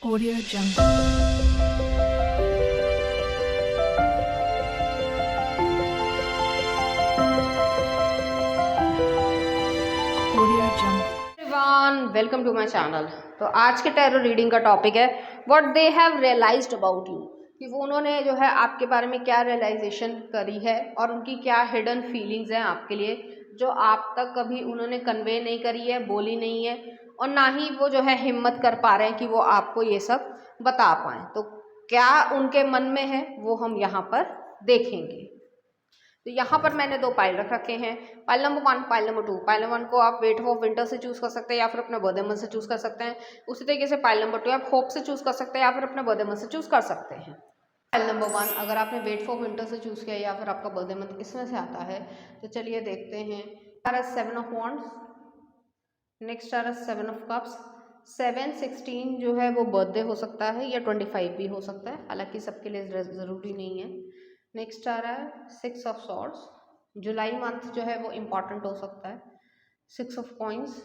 Audio Jungle. Audio Jungle. Everyone welcome to my channel. तो आज के टैरो रीडिंग का टॉपिक है what they have realised about you, कि वो उन्होंने जो है आपके बारे में क्या रियलाइजेशन करी है और उनकी क्या हिडन फीलिंग्स हैं आपके लिए, जो आप तक कभी उन्होंने कन्वे नहीं करी है, बोली नहीं है, और ना ही वो जो है हिम्मत कर पा रहे हैं कि वो आपको ये सब बता पाएँ। तो क्या उनके मन में है वो हम यहाँ पर देखेंगे। तो यहाँ पर मैंने दो पाइल रख रखे हैं, pile number 1, pile number 2। Pile number 1 को आप वेट ऑफ विंटर से चूज कर सकते हैं या फिर अपने बर्थडे मंथ से चूज कर सकते हैं। उसी तरीके से पाइल नंबर 2 आप होप से चूज कर सकते हैं या फिर अपने बर्थडे मंथ से चूज कर सकते हैं। पाइल नंबर 1 अगर आपने वेट फॉर विंटर से चूज किया या फिर आपका बर्थडे मंथ इसमें से आता है, तो चलिए देखते हैं। 7 ऑफ वॉन्ड्स, नेक्स्ट आ रहा है 7 ऑफ कप्स। 7, 16 जो है वो बर्थडे हो सकता है या 25 भी हो सकता है, हालांकि सबके लिए ज़रूरी नहीं है। नेक्स्ट आ रहा है 6 ऑफ सॉर्ड्स, जुलाई मंथ जो है वो इम्पॉर्टेंट हो सकता है। 6 ऑफ कॉइन्स,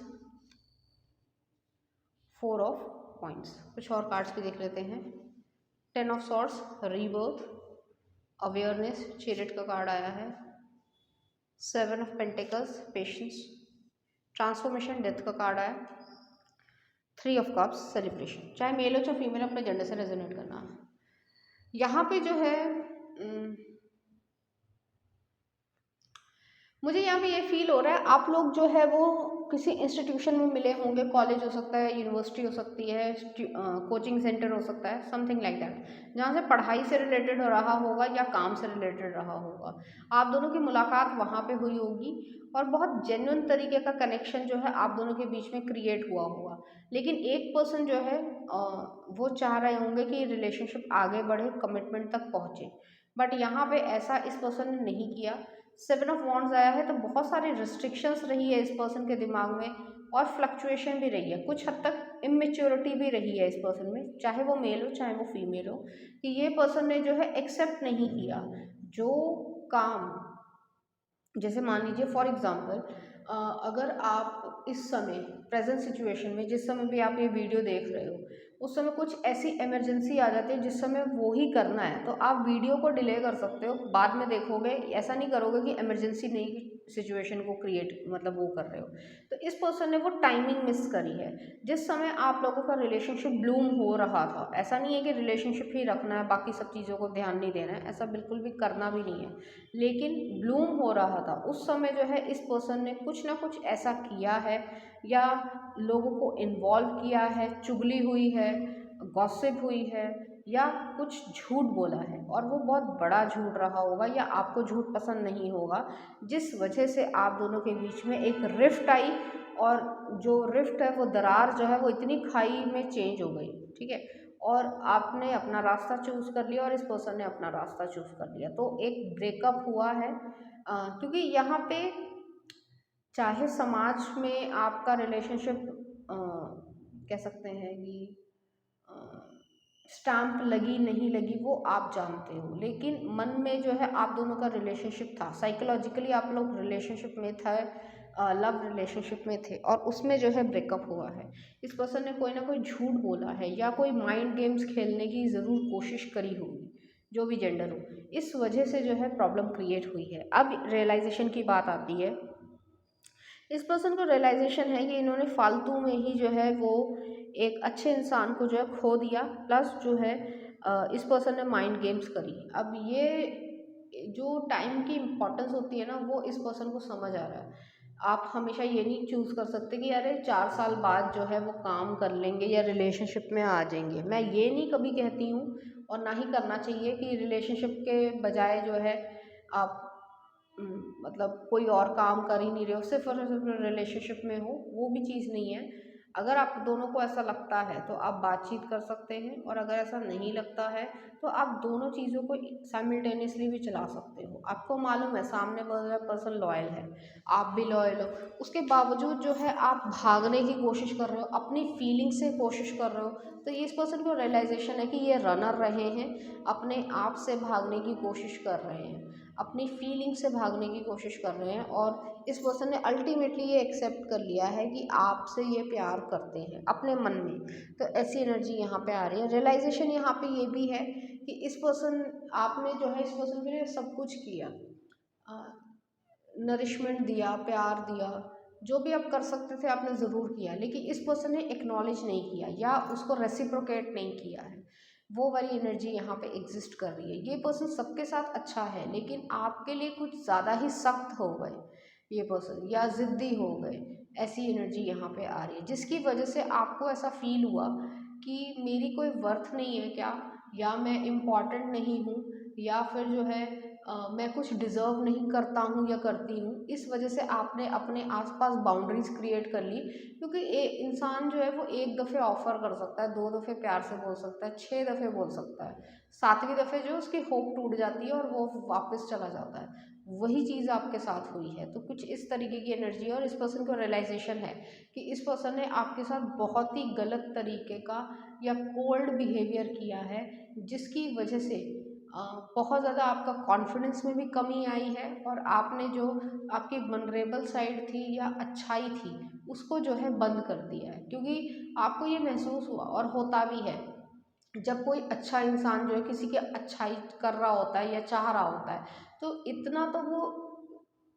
4 ऑफ कॉइन्स। कुछ और कार्ड्स भी देख लेते हैं। 10 of swords, rebirth, awareness, chariot का कार्ड आया है। 7 of pentacles, patience, transformation, death का कार्ड आया। 3 ऑफ कप्स, सेलिब्रेशन। चाहे मेल हो चाहे फीमेल, अपने जेंडर से रेजोनेट करना है। यहाँ पे जो है मुझे यहाँ पे ये फील हो रहा है आप लोग जो है वो किसी इंस्टीट्यूशन में मिले होंगे, कॉलेज हो सकता है, यूनिवर्सिटी हो सकती है, कोचिंग सेंटर हो सकता है, समथिंग लाइक दैट, जहाँ से पढ़ाई से रिलेटेड हो रहा होगा या काम से रिलेटेड रहा होगा। आप दोनों की मुलाकात वहाँ पे हुई होगी और बहुत जेन्युइन तरीके का कनेक्शन जो है आप दोनों के बीच में क्रिएट हुआ होगा। लेकिन एक पर्सन जो है वो चाह रहे होंगे कि रिलेशनशिप आगे बढ़े, कमिटमेंट तक पहुँचे, बट यहाँ पे ऐसा इस पर्सन ने नहीं किया। 7 ऑफ वॉन्ड्स आया है, तो बहुत सारी रिस्ट्रिक्शंस रही है इस पर्सन के दिमाग में और फ्लक्चुएशन भी रही है, कुछ हद तक इमेच्योरिटी भी रही है इस पर्सन में, चाहे वो मेल हो चाहे वो फीमेल हो, कि ये पर्सन ने जो है एक्सेप्ट नहीं किया जो काम, जैसे मान लीजिए फॉर एग्जांपल अगर आप इस समय प्रेजेंट सिचुएशन में जिस समय भी आप ये वीडियो देख रहे हो उस समय कुछ ऐसी इमरजेंसी आ जाती है जिस समय वो ही करना है, तो आप वीडियो को डिले कर सकते हो, बाद में देखोगे। ऐसा नहीं करोगे कि इमरजेंसी नहीं सिचुएशन को क्रिएट मतलब वो कर रहे हो। तो इस पर्सन ने वो टाइमिंग मिस करी है जिस समय आप लोगों का रिलेशनशिप ब्लूम हो रहा था। ऐसा नहीं है कि रिलेशनशिप ही रखना है, बाकी सब चीज़ों को ध्यान नहीं देना है, ऐसा बिल्कुल भी करना भी नहीं है, लेकिन ब्लूम हो रहा था उस समय जो है इस पर्सन ने कुछ ना कुछ ऐसा किया है या लोगों को इन्वॉल्व किया है, चुगली हुई है, गॉसिप हुई है, या कुछ झूठ बोला है और वो बहुत बड़ा झूठ रहा होगा या आपको झूठ पसंद नहीं होगा, जिस वजह से आप दोनों के बीच में एक रिफ्ट आई और जो रिफ्ट है वो दरार जो है वो इतनी खाई में चेंज हो गई, ठीक है, और आपने अपना रास्ता चूज़ कर लिया और इस पर्सन ने अपना रास्ता चूज़ कर लिया, तो एक ब्रेकअप हुआ है। क्योंकि यहाँ पे चाहे समाज में आपका रिलेशनशिप कह सकते हैं कि स्टैम्प लगी नहीं लगी वो आप जानते हो, लेकिन मन में जो है आप दोनों का रिलेशनशिप था, साइकोलॉजिकली आप लोग रिलेशनशिप में थे, लव रिलेशनशिप में थे और उसमें जो है ब्रेकअप हुआ है। इस पर्सन ने कोई ना कोई झूठ बोला है या कोई माइंड गेम्स खेलने की ज़रूर कोशिश करी होगी, जो भी जेंडर हो, इस वजह से जो है प्रॉब्लम क्रिएट हुई है। अब रियलाइजेशन की बात आती है, इस पर्सन को रियलाइजेशन है कि इन्होंने फालतू में ही जो है वो एक अच्छे इंसान को जो है खो दिया, प्लस जो है इस पर्सन ने माइंड गेम्स करी। अब ये जो टाइम की इम्पोर्टेंस होती है ना वो इस पर्सन को समझ आ रहा है। आप हमेशा ये नहीं चूज़ कर सकते कि अरे 4 साल बाद जो है वो काम कर लेंगे या रिलेशनशिप में आ जाएंगे। मैं ये नहीं कभी कहती हूँ और ना ही करना चाहिए कि रिलेशनशिप के बजाय जो है आप मतलब कोई और काम कर ही नहीं रहे हो, सिर्फ और सिर्फ रिलेशनशिप में हो, वो भी चीज़ नहीं है। अगर आप दोनों को ऐसा लगता है तो आप बातचीत कर सकते हैं, और अगर ऐसा नहीं लगता है तो आप दोनों चीज़ों को साइमल्टेनियसली भी चला सकते हो। आपको मालूम है सामने वाला पर्सन लॉयल है, आप भी लॉयल हो, उसके बावजूद जो है आप भागने की कोशिश कर रहे हो, अपनी फीलिंग से कोशिश कर रहे हो, तो इस पर्सन को रियलाइजेशन है कि ये रनर रहे हैं, अपने आप से भागने की कोशिश कर रहे हैं। अपनी फीलिंग से भागने की कोशिश कर रहे हैं, और इस पर्सन ने अल्टीमेटली ये एक्सेप्ट कर लिया है कि आपसे ये प्यार करते हैं अपने मन में। तो ऐसी एनर्जी यहाँ पे आ रही है। रियलाइजेशन यहाँ पे ये भी है कि इस पर्सन, आपने जो है इस पर्सन के लिए सब कुछ किया, नरिशमेंट दिया, प्यार दिया, जो भी आप कर सकते थे आपने ज़रूर किया, लेकिन इस पर्सन ने एक्नॉलेज नहीं किया या उसको रेसिप्रोकेट नहीं किया है। वो वाली एनर्जी यहाँ पे एग्जिस्ट कर रही है। ये पर्सन सबके साथ अच्छा है, लेकिन आपके लिए कुछ ज़्यादा ही सख्त हो गए ये पर्सन, या ज़िद्दी हो गए। ऐसी एनर्जी यहाँ पे आ रही है, जिसकी वजह से आपको ऐसा फील हुआ कि मेरी कोई वर्थ नहीं है क्या, या मैं इम्पॉर्टेंट नहीं हूँ, या फिर जो है मैं कुछ डिज़र्व नहीं करता हूँ या करती हूँ। इस वजह से आपने अपने आसपास बाउंड्रीज क्रिएट कर ली, क्योंकि इंसान जो है वो एक दफ़े ऑफर कर सकता है, दो दफ़े प्यार से बोल सकता है, 6 दफ़े बोल सकता है, 7वीं दफ़े जो उसकी होप टूट जाती है और वो वापस चला जाता है। वही चीज़ आपके साथ हुई है। तो कुछ इस तरीके की एनर्जी है, और इस पर्सन को रियलाइजेशन है कि इस पर्सन ने आपके साथ बहुत ही गलत तरीके का या कोल्ड बिहेवियर किया है, जिसकी वजह से बहुत ज़्यादा आपका कॉन्फिडेंस में भी कमी आई है, और आपने जो आपकी वनरेबल साइड थी या अच्छाई थी उसको जो है बंद कर दिया है। क्योंकि आपको ये महसूस हुआ, और होता भी है, जब कोई अच्छा इंसान जो है किसी की अच्छाई कर रहा होता है या चाह रहा होता है, तो इतना तो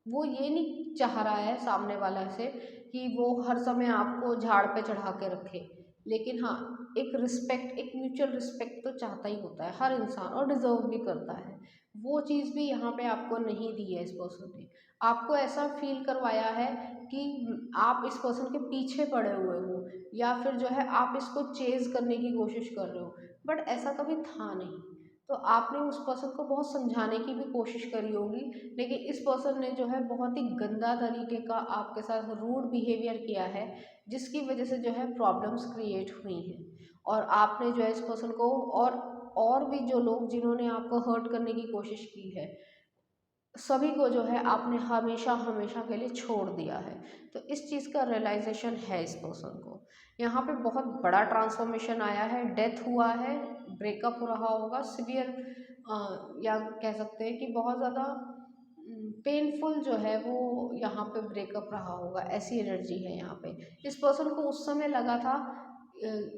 वो ये नहीं चाह रहा है सामने वाला से कि वो हर समय आपको झाड़ पे चढ़ा के रखे, लेकिन हाँ, एक रिस्पेक्ट, एक म्यूचुअल रिस्पेक्ट तो चाहता ही होता है हर इंसान, और डिजर्व भी करता है। वो चीज़ भी यहाँ पे आपको नहीं दी है इस पर्सन ने। आपको ऐसा फील करवाया है कि आप इस पर्सन के पीछे पड़े हुए हो, या फिर जो है आप इसको चेज करने की कोशिश कर रहे हो, बट ऐसा कभी था नहीं। तो आपने उस पर्सन को बहुत समझाने की भी कोशिश करी होगी, लेकिन इस पर्सन ने जो है बहुत ही गंदा तरीके का आपके साथ रूड बिहेवियर किया है, जिसकी वजह से जो है प्रॉब्लम्स क्रिएट हुई हैं। और आपने जो है इस पर्सन को, और भी जो लोग जिन्होंने आपको हर्ट करने की कोशिश की है, सभी को जो है आपने हमेशा हमेशा के लिए छोड़ दिया है। तो इस चीज़ का रियलाइजेशन है इस पर्सन को। यहाँ पे बहुत बड़ा ट्रांसफॉर्मेशन आया है, डेथ हुआ है, ब्रेकअप हो रहा होगा सिवियर, या कह सकते हैं कि बहुत ज़्यादा पेनफुल जो है वो यहाँ पे ब्रेकअप रहा होगा। ऐसी एनर्जी है यहाँ पे। इस पर्सन को उस समय लगा था,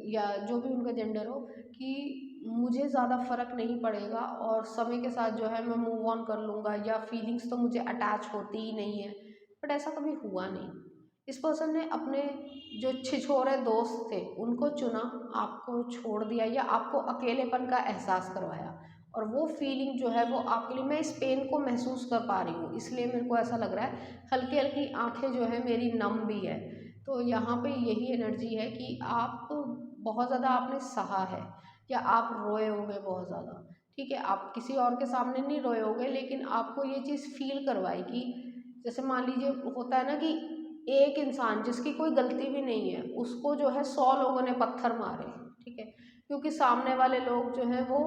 या जो भी उनका जेंडर हो, कि मुझे ज़्यादा फ़र्क नहीं पड़ेगा, और समय के साथ जो है मैं मूव ऑन कर लूँगा, या फीलिंग्स तो मुझे अटैच होती ही नहीं है। बट ऐसा कभी हुआ नहीं। इस पर्सन ने अपने जो छिछोरे दोस्त थे उनको चुना, आपको छोड़ दिया, या आपको अकेलेपन का एहसास करवाया, और वो फीलिंग जो है वो आपके लिए, मैं इस पेन को महसूस कर पा रही हूँ, इसलिए मेरे को ऐसा लग रहा है, हल्की हल्की आंखें जो है मेरी नम भी है। तो यहाँ पे यही एनर्जी है कि आप बहुत ज़्यादा आपने सहा है, या आप रोए होंगे बहुत ज़्यादा। ठीक है, आप किसी और के सामने नहीं रोए होंगे, लेकिन आपको ये चीज़ फील करवाई कि जैसे मान लीजिए होता है ना कि एक इंसान जिसकी कोई गलती भी नहीं है उसको जो है 100 लोगों ने पत्थर मारे। ठीक है, क्योंकि सामने वाले लोग जो है वो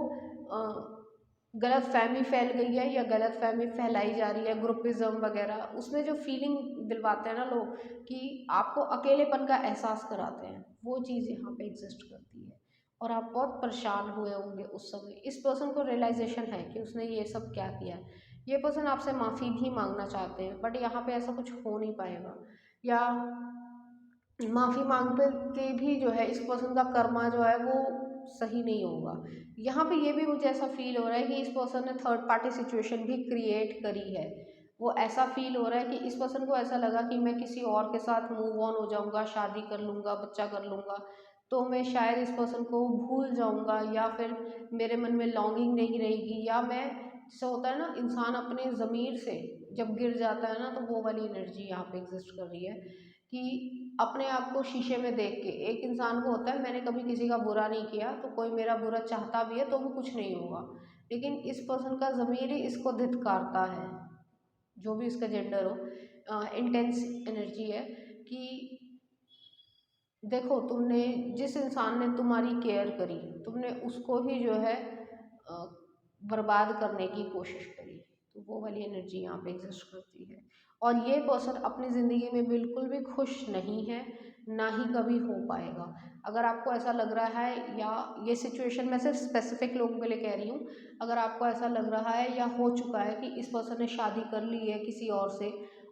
गलत फहमी फैल गई है, या गलत फहमी फैलाई जा रही है, ग्रुपिज्म वगैरह, उसमें जो फीलिंग दिलवाते हैं ना लोग, कि आपको अकेलेपन का एहसास कराते हैं, वो चीज़ यहाँ पे एग्जिस्ट करती है। और आप बहुत परेशान हुए होंगे उस समय। इस पर्सन को रियलाइजेशन है कि उसने ये सब क्या किया है। ये पर्सन आपसे माफ़ी भी मांगना चाहते हैं, बट यहाँ पे ऐसा कुछ हो नहीं पाएगा, या माफ़ी मांगते के भी जो है इस पर्सन का कर्मा जो है वो सही नहीं होगा। यहाँ पे ये भी मुझे ऐसा फील हो रहा है कि इस पर्सन ने थर्ड पार्टी सिचुएशन भी क्रिएट करी है। वो ऐसा फील हो रहा है कि इस पर्सन को ऐसा लगा कि मैं किसी और के साथ मूव ऑन हो जाऊंगा, शादी कर लूँगा, बच्चा कर लूँगा, तो मैं शायद इस पर्सन को भूल जाऊंगा, या फिर मेरे मन में लॉन्गिंग नहीं रहेगी, या मैं, जैसे होता है ना इंसान अपने ज़मीर से जब गिर जाता है ना, तो वो वाली एनर्जी यहाँ पे एग्जिस्ट कर रही है। कि अपने आप को शीशे में देख के, एक इंसान को होता है मैंने कभी किसी का बुरा नहीं किया, तो कोई मेरा बुरा चाहता भी है तो भी कुछ नहीं होगा, लेकिन इस पर्सन का ज़मीर ही इसको धिक्कारता है, जो भी इसका जेंडर हो। इंटेंस एनर्जी है कि देखो, तुमने, जिस इंसान ने तुम्हारी केयर करी, तुमने उसको ही जो है अ, बर्बाद करने की कोशिश करी। तो वो वाली एनर्जी यहाँ पे एग्जिस्ट करती है। और ये पर्सन अपनी ज़िंदगी में बिल्कुल भी खुश नहीं है, ना ही कभी हो पाएगा। अगर आपको ऐसा लग रहा है, या ये सिचुएशन मैं सिर्फ स्पेसिफिक लोगों के लिए कह रही हूँ, अगर आपको ऐसा लग रहा है या हो चुका है कि इस पर्सन ने शादी कर ली है किसी और से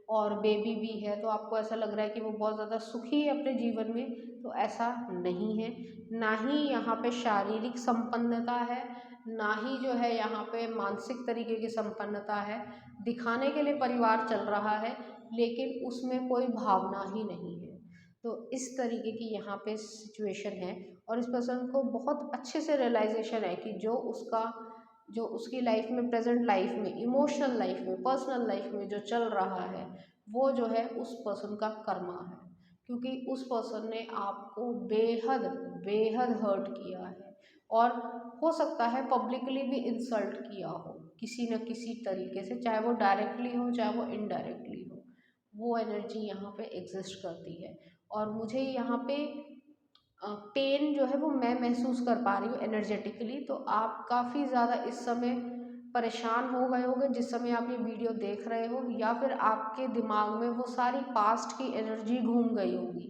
और बेबी भी है, तो आपको ऐसा लग रहा है कि वो बहुत ज़्यादा सुखी है अपने जीवन में, तो ऐसा नहीं है। ना ही यहाँ पे शारीरिक संपन्नता है, ना ही जो है यहाँ पे मानसिक तरीके की संपन्नता है। दिखाने के लिए परिवार चल रहा है, लेकिन उसमें कोई भावना ही नहीं है। तो इस तरीके की यहाँ पे सिचुएशन है, और इस पर्सन को बहुत अच्छे से रियलाइजेशन है कि जो उसकी लाइफ में, प्रेजेंट लाइफ में, इमोशनल लाइफ में, पर्सनल लाइफ में जो चल रहा है, वो जो है उस पर्सन का कर्मा है। क्योंकि उस पर्सन ने आपको बेहद बेहद हर्ट किया है, और हो सकता है पब्लिकली भी इंसल्ट किया हो किसी न किसी तरीके से, चाहे वो डायरेक्टली हो चाहे वो इनडायरेक्टली हो। वो एनर्जी यहाँ पे एग्जिस्ट करती है, और मुझे यहाँ पे पेन जो है वो मैं महसूस कर पा रही हूँ एनर्जेटिकली। तो आप काफ़ी ज़्यादा इस समय परेशान हो गए होंगे जिस समय आप ये वीडियो देख रहे हो, या फिर आपके दिमाग में वो सारी पास्ट की एनर्जी घूम गई होगी।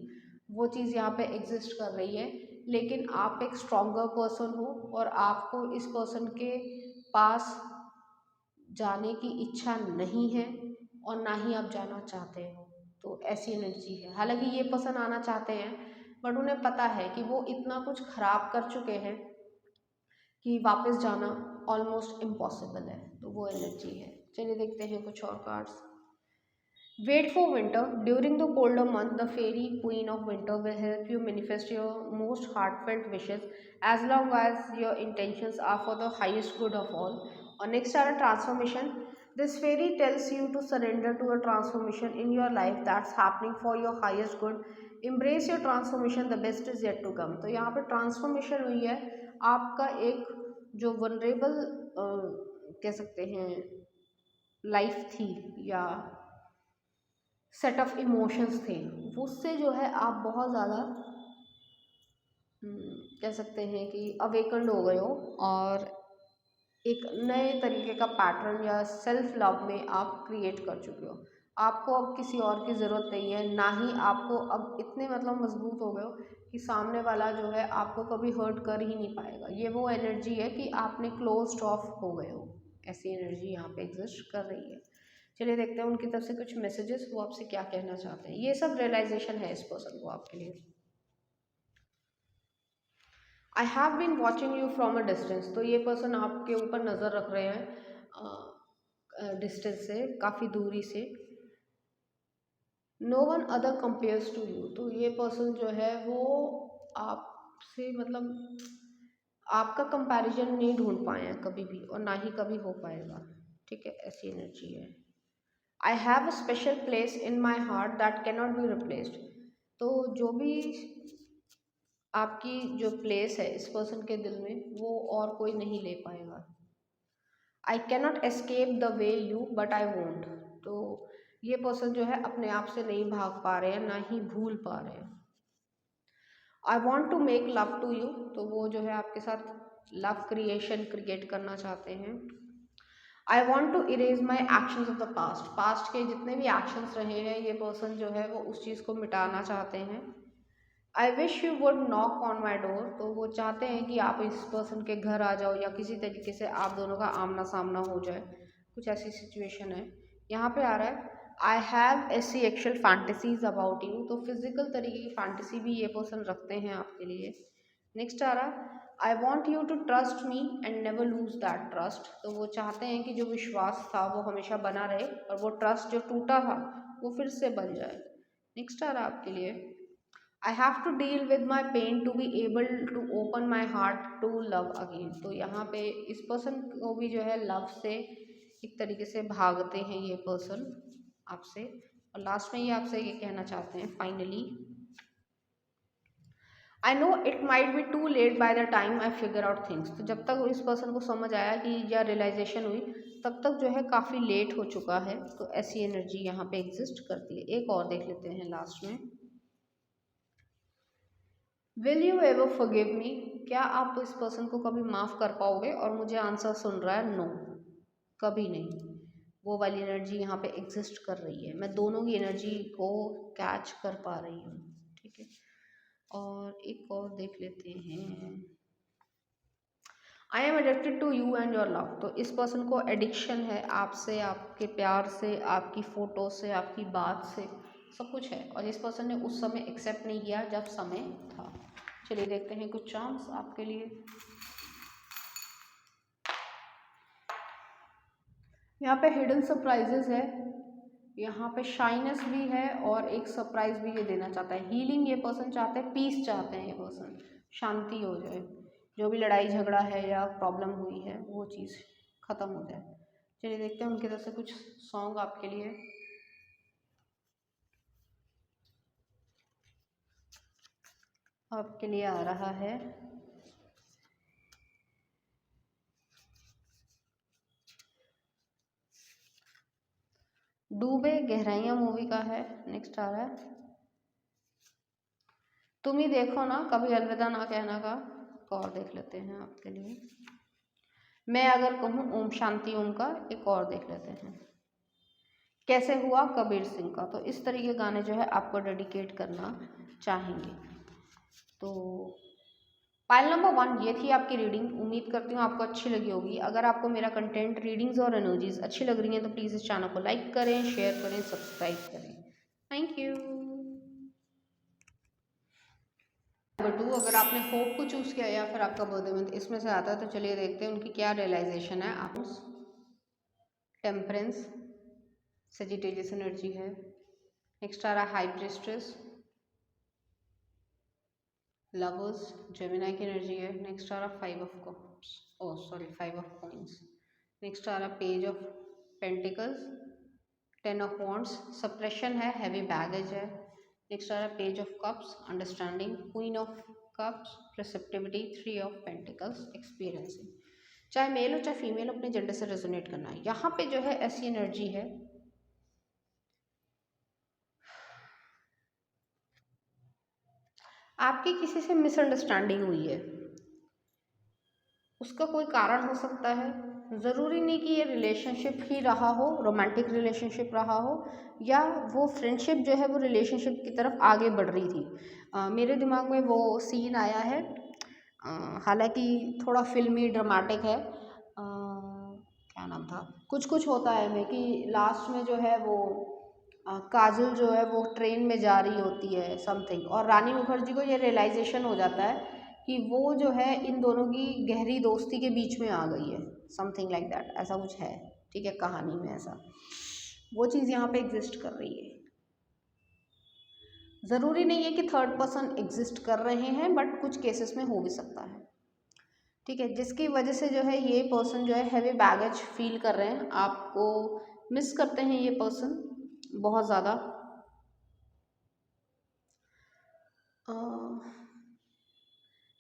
वो चीज़ यहाँ पे एग्जिस्ट कर रही है, लेकिन आप एक स्ट्रॉन्गर पर्सन हो, और आपको इस पर्सन के पास जाने की इच्छा नहीं है, और ना ही आप जाना चाहते हो। तो ऐसी एनर्जी है। हालांकि ये पर्सन आना चाहते हैं, बट उन्हें पता है कि वो इतना कुछ खराब कर चुके हैं कि वापस जाना ऑलमोस्ट इम्पॉसिबल है। तो वो एनर्जी है। चलिए देखते हैं कुछ और cards. Wait for winter. During the colder month, the fairy queen of winter will help you manifest your most heartfelt wishes, as long as your intentions are for the highest good of all. Or next are a transformation. This fairy tells you to surrender to a transformation in your life that's happening for your highest good. Embrace your transformation. The best is yet to come. तो यहाँ पे transformation हुई है। आपका एक जो vulnerable कह सकते हैं लाइफ थी, या सेट ऑफ इमोशंस थे, उससे जो है आप बहुत ज़्यादा कह सकते हैं कि अवेकन्ड हो गए हो, और एक नए तरीके का पैटर्न या सेल्फ लव में आप क्रिएट कर चुके हो। आपको अब किसी और की ज़रूरत नहीं है, ना ही आपको अब इतने मतलब मजबूत हो गए हो कि सामने वाला जो है आपको कभी हर्ट कर ही नहीं पाएगा। ये वो एनर्जी है कि आपने क्लोज्ड ऑफ हो गए हो। ऐसी एनर्जी यहाँ पे एग्जिस्ट कर रही है। चलिए देखते हैं उनकी तरफ से कुछ मैसेजेस, वो आपसे क्या कहना चाहते हैं। ये सब रियलाइजेशन है इस पर्सन को आपके लिए। I have been watching you from a distance. तो ये पर्सन आपके ऊपर नज़र रख रहे हैं डिस्टेंस से, काफ़ी दूरी से। No one other compares to you. तो ये पर्सन जो है वो आपसे मतलब आपका कंपैरिजन नहीं ढूंढ पाए हैं कभी भी, और ना ही कभी हो पाएगा। ठीक है, ऐसी एनर्जी है। I have a special place in my heart that cannot be replaced. तो जो भी आपकी जो प्लेस है इस पर्सन के दिल में, वो और कोई नहीं ले पाएगा। I cannot escape the way you but I won't. तो ये पर्सन जो है अपने आप से नहीं भाग पा रहे हैं, ना ही भूल पा रहे हैं। I want to make love to you. तो वो जो है आपके साथ लव क्रिएट करना चाहते हैं। I want to erase my actions of the past. Past के जितने भी एक्शंस रहे हैं, ये पर्सन जो है वो उस चीज़ को मिटाना चाहते हैं। I wish you would knock on my door. तो वो चाहते हैं कि आप इस पर्सन के घर आ जाओ, या किसी तरीके से आप दोनों का आमना सामना हो जाए। कुछ ऐसी सिचुएशन है। यहाँ पे आ रहा है आई हैव ऐसी एक्चुअल फैंटेसीज अबाउट यू। तो फिजिकल तरीके की फैंटेसी भी ये पर्सन रखते हैं आपके लिए। नेक्स्ट आ रहा I want you to trust me and never lose that trust. तो वो चाहते हैं कि जो विश्वास था वो हमेशा बना रहे, और वो ट्रस्ट जो टूटा था वो फिर से बन जाए। नेक्स्ट आ रहा आपके लिए I have to deal with my pain to be able to open my heart to love again. तो यहाँ पे इस पर्सन को भी जो है लव से एक तरीके से भागते हैं ये पर्सन आपसे, और लास्ट में ये आपसे ये कहना चाहते हैं finally I know it might be too late by the time I figure out things. तो जब तक इस पर्सन को समझ आया कि या रियलाइजेशन हुई, तब तक जो है काफ़ी लेट हो चुका है। तो ऐसी एनर्जी यहाँ पे एग्जिस्ट करती है। एक और देख लेते हैं लास्ट में। Will you ever forgive me. क्या आप इस पर्सन को कभी माफ़ कर पाओगे? और मुझे आंसर सुन रहा है नो, कभी नहीं। वो वाली एनर्जी यहाँ पे एग्जिस्ट कर रही है। मैं दोनों की एनर्जी को कैच कर पा रही हूँ। ठीक है। ठीक है। और एक और देख लेते हैं, I am addicted to you and your love. तो इस पर्सन को एडिक्शन है आपसे, आपके प्यार से, आपकी फ़ोटो से, आपकी बात से, सब कुछ है। और इस पर्सन ने उस समय एक्सेप्ट नहीं किया जब समय था। चलिए देखते हैं कुछ चांस आपके लिए। यहाँ पे हिडन सरप्राइजेस है, यहाँ पे शाइनेस भी है और एक सरप्राइज भी ये देना चाहता है। हीलिंग ये पर्सन चाहते हैं, पीस चाहते हैं ये पर्सन, शांति हो जाए, जो भी लड़ाई झगड़ा है या प्रॉब्लम हुई है वो चीज़ ख़त्म हो जाए। चलिए देखते हैं उनकी तरफ से कुछ सॉन्ग आपके लिए। आपके लिए आ रहा है डूबे गहराइयाँ मूवी का है। नेक्स्ट आ रहा है तुम ही देखो ना, कभी अलविदा ना कहना का। एक और देख लेते हैं आपके लिए, मैं अगर कहूँ ओम शांति ओम का। एक और देख लेते हैं कैसे हुआ कबीर सिंह का। तो इस तरीके गाने जो है आपको डेडिकेट करना चाहेंगे। तो पाइल नंबर 1 ये थी आपकी रीडिंग। उम्मीद करती हूँ आपको अच्छी लगी होगी। अगर आपको मेरा कंटेंट, रीडिंग्स और एनर्जीज अच्छी लग रही हैं तो प्लीज़ इस चैनल को लाइक करें, शेयर करें, सब्सक्राइब करें। Thank you. नंबर 2, अगर आपने होप को चूज़ किया या फिर आपका बर्थडे मंथ इसमें से आता है तो चलिए देखते हैं उनकी क्या रियलाइजेशन है। आप टेम्परेंस, सेजिटेरियस एनर्जी है। नेक्स्ट आ रहा है हाई प्रीस्ट्रेस, लवर्स, जेमिनी की एनर्जी है। नेक्स्ट आ रहा 5 of cups, 5 of coins. Next आ रहा page of pentacles, 10 of wands, suppression है, हैवी बैगेज है। नेक्स्ट आ रहा page of cups, understanding, queen of cups, receptivity, 3 of pentacles, experiencing. चाहे मेल हो चाहे फीमेल, अपने जेंडर से रेजोनेट करना है। यहाँ पे जो है ऐसी एनर्जी है, आपकी किसी से मिसअंडरस्टैंडिंग हुई है, उसका कोई कारण हो सकता है। ज़रूरी नहीं कि ये रिलेशनशिप ही रहा हो, रोमांटिक रिलेशनशिप रहा हो, या वो फ्रेंडशिप जो है वो रिलेशनशिप की तरफ आगे बढ़ रही थी। मेरे दिमाग में वो सीन आया है, हालांकि थोड़ा फिल्मी ड्रामेटिक है। क्या नाम था, कुछ कुछ होता है में कि लास्ट में जो है वो काजल जो है वो ट्रेन में जा रही होती है समथिंग, और रानी मुखर्जी को ये रियलाइजेशन हो जाता है कि वो जो है इन दोनों की गहरी दोस्ती के बीच में आ गई है, समथिंग लाइक दैट, ऐसा कुछ है। ठीक है, कहानी में ऐसा वो चीज़ यहाँ पे एग्जिस्ट कर रही है। ज़रूरी नहीं है कि थर्ड पर्सन एग्जिस्ट कर रहे हैं, बट कुछ केसेस में हो भी सकता है। ठीक है, जिसकी वजह से जो है ये पर्सन जो है हैवी बैगेज फील कर रहे हैं, आपको मिस करते हैं ये पर्सन बहुत ज़्यादा।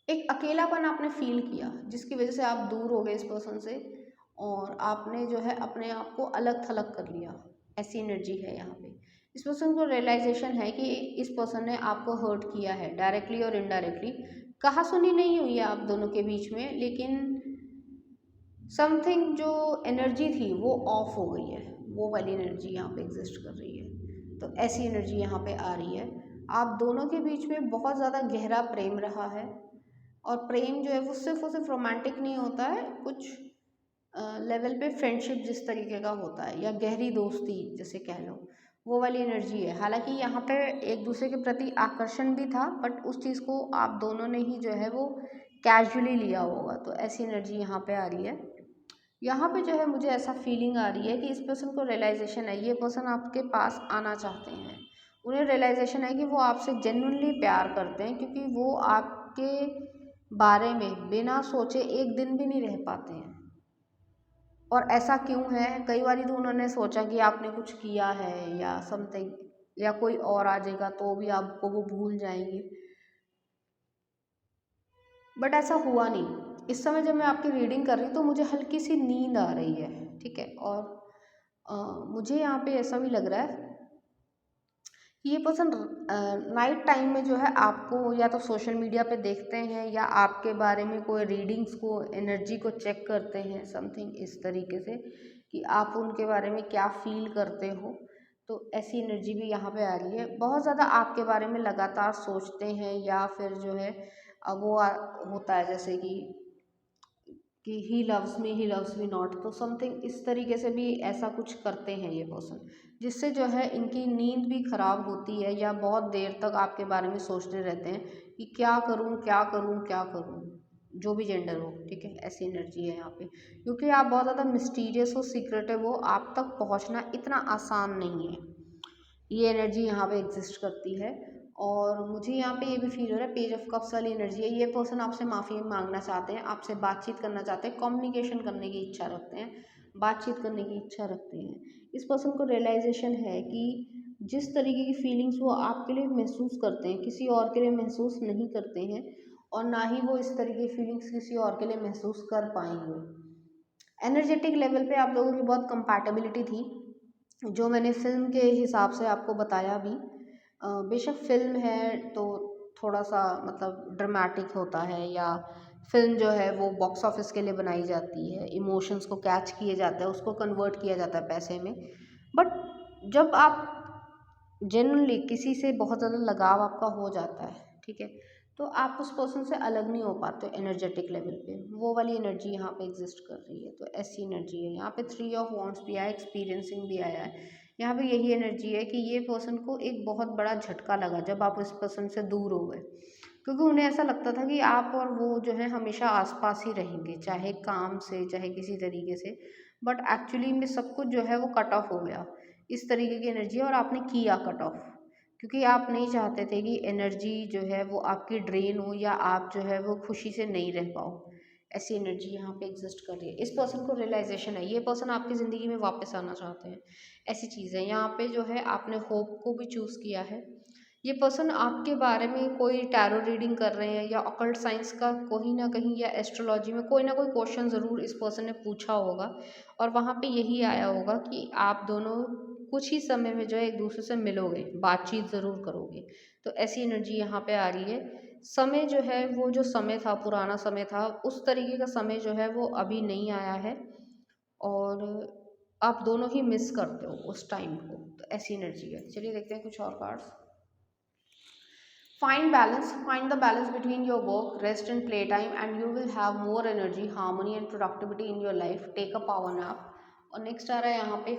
एक अकेलापन आपने फील किया जिसकी वजह से आप दूर हो गए इस पर्सन से, और आपने जो है अपने आप को अलग थलग कर लिया। ऐसी एनर्जी है यहाँ पे। इस पर्सन को रियलाइजेशन है कि इस पर्सन ने आपको हर्ट किया है, डायरेक्टली और इनडायरेक्टली। कहा सुनी नहीं हुई है आप दोनों के बीच में, लेकिन समथिंग जो एनर्जी थी वो ऑफ हो गई है, वो वाली एनर्जी यहाँ पे एग्जिस्ट कर रही है। तो ऐसी एनर्जी यहाँ पे आ रही है। आप दोनों के बीच में बहुत ज़्यादा गहरा प्रेम रहा है, और प्रेम जो है वो सिर्फ रोमांटिक नहीं होता है, कुछ लेवल पे फ्रेंडशिप जिस तरीके का होता है, या गहरी दोस्ती जैसे कह लो, वो वाली एनर्जी है। हालांकि यहाँ पे एक दूसरे के प्रति आकर्षण भी था, बट उस चीज़ को आप दोनों ने ही जो है वो कैजुअली लिया होगा। तो ऐसी एनर्जी यहाँ पे आ रही है। यहाँ पे जो है मुझे ऐसा फीलिंग आ रही है कि इस पर्सन को रियलाइजेशन है, ये पर्सन आपके पास आना चाहते हैं। उन्हें रियलाइजेशन है कि वो आपसे जेन्युइनली प्यार करते हैं, क्योंकि वो आपके बारे में बिना सोचे एक दिन भी नहीं रह पाते हैं। और ऐसा क्यों है, कई बार तो उन्होंने सोचा कि आपने कुछ किया है या समथिंग, या कोई और आ जाएगा तो भी आपको वो भूल जाएंगे, बट ऐसा हुआ नहीं। इस समय जब मैं आपकी रीडिंग कर रही हूँ तो मुझे हल्की सी नींद आ रही है। ठीक है, और मुझे यहाँ पे ऐसा भी लग रहा है कि ये पर्सन नाइट टाइम में जो है आपको या तो सोशल मीडिया पे देखते हैं, या आपके बारे में कोई रीडिंग्स को, एनर्जी को चेक करते हैं, समथिंग इस तरीके से कि आप उनके बारे में क्या फील करते हो। तो ऐसी एनर्जी भी यहाँ पे आ रही है। बहुत ज़्यादा आपके बारे में लगातार सोचते हैं, या फिर जो है होता है जैसे कि ही लव्स मी नॉट, तो समथिंग इस तरीके से भी ऐसा कुछ करते हैं ये पर्सन, जिससे जो है इनकी नींद भी खराब होती है, या बहुत देर तक आपके बारे में सोचते रहते हैं कि क्या करूं क्या करूं क्या करूं, जो भी जेंडर हो, ठीक है। ऐसी एनर्जी है यहाँ पे, क्योंकि आप बहुत ज़्यादा मिस्टीरियस हो, सीक्रेटिव हो, आप तक पहुँचना इतना आसान नहीं है। ये एनर्जी यहाँ पे एग्जिस्ट करती है। और मुझे यहाँ पे ये भी फील हो रहा है, पेज ऑफ कप्स वाली एनर्जी है। ये पर्सन आपसे माफ़ी मांगना चाहते हैं, आपसे बातचीत करना चाहते हैं, कम्युनिकेशन करने की इच्छा रखते हैं, बातचीत करने की इच्छा रखते हैं। इस पर्सन को रियलाइजेशन है कि जिस तरीके की फीलिंग्स वो आपके लिए महसूस करते हैं, किसी और के लिए महसूस नहीं करते हैं, और ना ही वो इस तरीके की फीलिंग्स किसी और के लिए महसूस कर पाएंगे। एनर्जेटिक लेवल पे आप लोगों की बहुत कंपैटिबिलिटी थी, जो मैंने फ़िल्म के हिसाब से आपको बताया भी। बेशक फ़िल्म है तो थोड़ा सा मतलब ड्रामेटिक होता है, या फ़िल्म जो है वो बॉक्स ऑफिस के लिए बनाई जाती है, इमोशंस को कैच किए जाता है, उसको कन्वर्ट किया जाता है पैसे में। बट जब आप जेन्युइनली किसी से बहुत ज़्यादा लगाव आपका हो जाता है, ठीक है, तो आप उस पर्सन से अलग नहीं हो पाते एनर्जेटिक लेवल पे। वो वाली एनर्जी यहाँ पे एग्जिस्ट कर रही है, तो ऐसी एनर्जी है यहाँ पे। 3 ऑफ वॉन्ड्स भी आया, एक्सपीरियंसिंग भी आया है। यहाँ पे यही एनर्जी है कि ये पर्सन को एक बहुत बड़ा झटका लगा जब आप इस पर्सन से दूर हो गए, क्योंकि उन्हें ऐसा लगता था कि आप और वो जो है हमेशा आसपास ही रहेंगे, चाहे काम से चाहे किसी तरीके से। बट एक्चुअली में सब कुछ जो है वो कट ऑफ हो गया, इस तरीके की एनर्जी है, और आपने किया कट ऑफ, क्योंकि आप नहीं चाहते थे कि एनर्जी जो है वो आपकी ड्रेन हो, या आप जो है वो खुशी से नहीं रह पाओ। ऐसी एनर्जी यहाँ पे एग्जिस्ट कर रही है। इस पर्सन को रियलाइजेशन है, ये पर्सन आपकी ज़िंदगी में वापस आना चाहते हैं। ऐसी चीज़ें यहाँ पे जो है, आपने होप को भी चूज़ किया है। ये पर्सन आपके बारे में कोई टैरो रीडिंग कर रहे हैं, या ऑकल्ट साइंस का कोई ना कहीं, या एस्ट्रोलॉजी में कोई ना कोई क्वेश्चन ज़रूर इस पर्सन ने पूछा होगा, और वहाँ पे यही आया होगा कि आप दोनों कुछ ही समय में जो है एक दूसरे से मिलोगे, बातचीत ज़रूर करोगे। तो ऐसी एनर्जी यहाँ पे आ रही है। समय जो है वो जो समय था, पुराना समय था, उस तरीके का समय जो है वो अभी नहीं आया है, और आप दोनों ही मिस करते हो उस टाइम को। तो ऐसी एनर्जी है। चलिए देखते हैं कुछ और cards. Find the balance between your work, rest and playtime, and you will have more energy, harmony and productivity in your life. Take a power nap. और नेक्स्ट आ रहा है यहाँ पे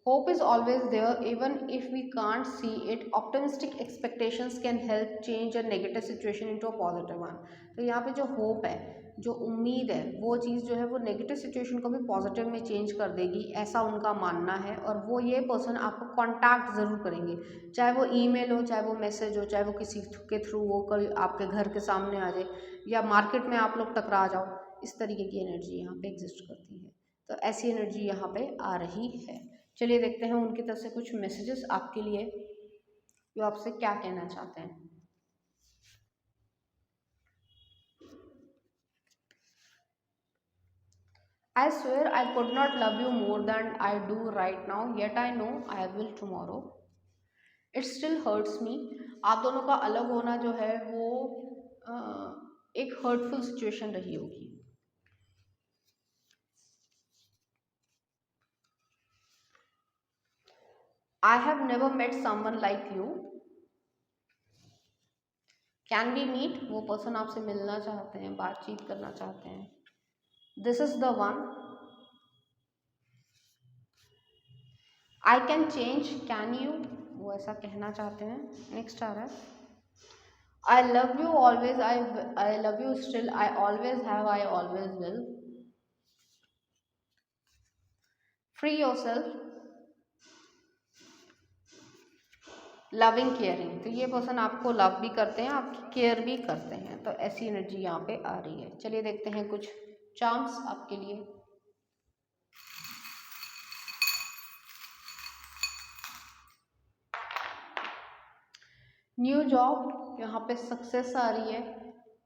hope is always there even if we can't see it. Optimistic expectations can help change a negative situation into a positive one. तो यहाँ पे जो hope है, जो उम्मीद है, वो चीज़ जो है वो नेगेटिव सिचुएशन को भी पॉजिटिव में चेंज कर देगी, ऐसा उनका मानना है। और वो ये पर्सन आपको कांटेक्ट ज़रूर करेंगे, चाहे वो ईमेल हो, चाहे वो मैसेज हो, चाहे वो किसी के थ्रू वो कल आपके घर के सामने आ जाए, या मार्केट में आप लोग टकरा जाओ। इस तरीके की एनर्जी यहाँ पे एग्जिस्ट करती है। तो ऐसी एनर्जी यहाँ पे आ रही है। चलिए देखते हैं उनकी तरफ से कुछ मैसेजेस आपके लिए, जो आपसे क्या कहना चाहते हैं। I swear I could not love you more than I do right now, yet I know I will tomorrow. It still hurts me. आप दोनों का अलग होना जो है वो एक हर्टफुल सिचुएशन रही होगी। I have never met someone like you. Can we meet? वो पर्सन आपसे मिलना चाहते हैं, बातचीत करना चाहते हैं। This is the one. I can change. Can you? वो ऐसा कहना चाहते हैं। नेक्स्ट आ रहा है, I love you always. I love you still. I always have. I always will. Free yourself. Loving caring, तो ये पर्सन आपको लव भी करते हैं, आपकी केयर भी करते हैं। तो ऐसी एनर्जी यहाँ पे आ रही है। चलिए देखते हैं कुछ चार्म्स आपके लिए। न्यू जॉब, यहाँ पे सक्सेस आ रही है,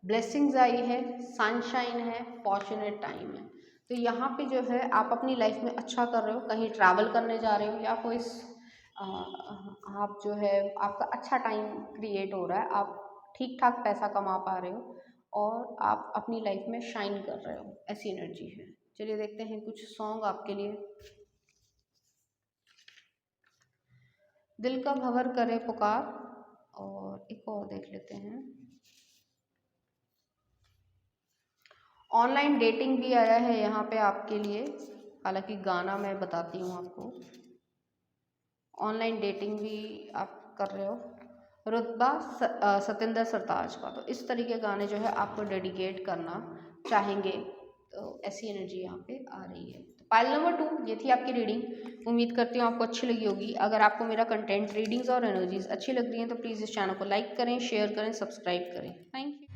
ब्लेसिंग्स आई है, सनशाइन है, फॉर्चुनेट टाइम है। तो यहाँ पे जो है आप अपनी लाइफ में अच्छा कर रहे हो, कहीं ट्रैवल करने जा रहे हो, या कोई आप जो है आपका अच्छा टाइम क्रिएट हो रहा है, आप ठीक ठाक पैसा कमा पा रहे हो, और आप अपनी लाइफ में शाइन कर रहे हो। ऐसी एनर्जी है। चलिए देखते हैं कुछ सॉन्ग आपके लिए। दिल का भंवर करे पुकार, और एक और देख लेते हैं। ऑनलाइन डेटिंग भी आया है यहाँ पे आपके लिए, हालांकि गाना मैं बताती हूँ आपको। ऑनलाइन डेटिंग भी आप कर रहे हो, रुतबा सतिंदर सरताज का। तो इस तरह के गाने जो है आपको डेडिकेट करना चाहेंगे, तो ऐसी एनर्जी यहाँ पे आ रही है। तो पाइल नंबर 2 ये थी आपकी रीडिंग। उम्मीद करती हूँ आपको अच्छी लगी होगी। अगर आपको मेरा कंटेंट, रीडिंग्स और एनर्जीज अच्छी लग रही हैं तो प्लीज़ इस चैनल को लाइक करें, शेयर करें, सब्सक्राइब करें। Thank you.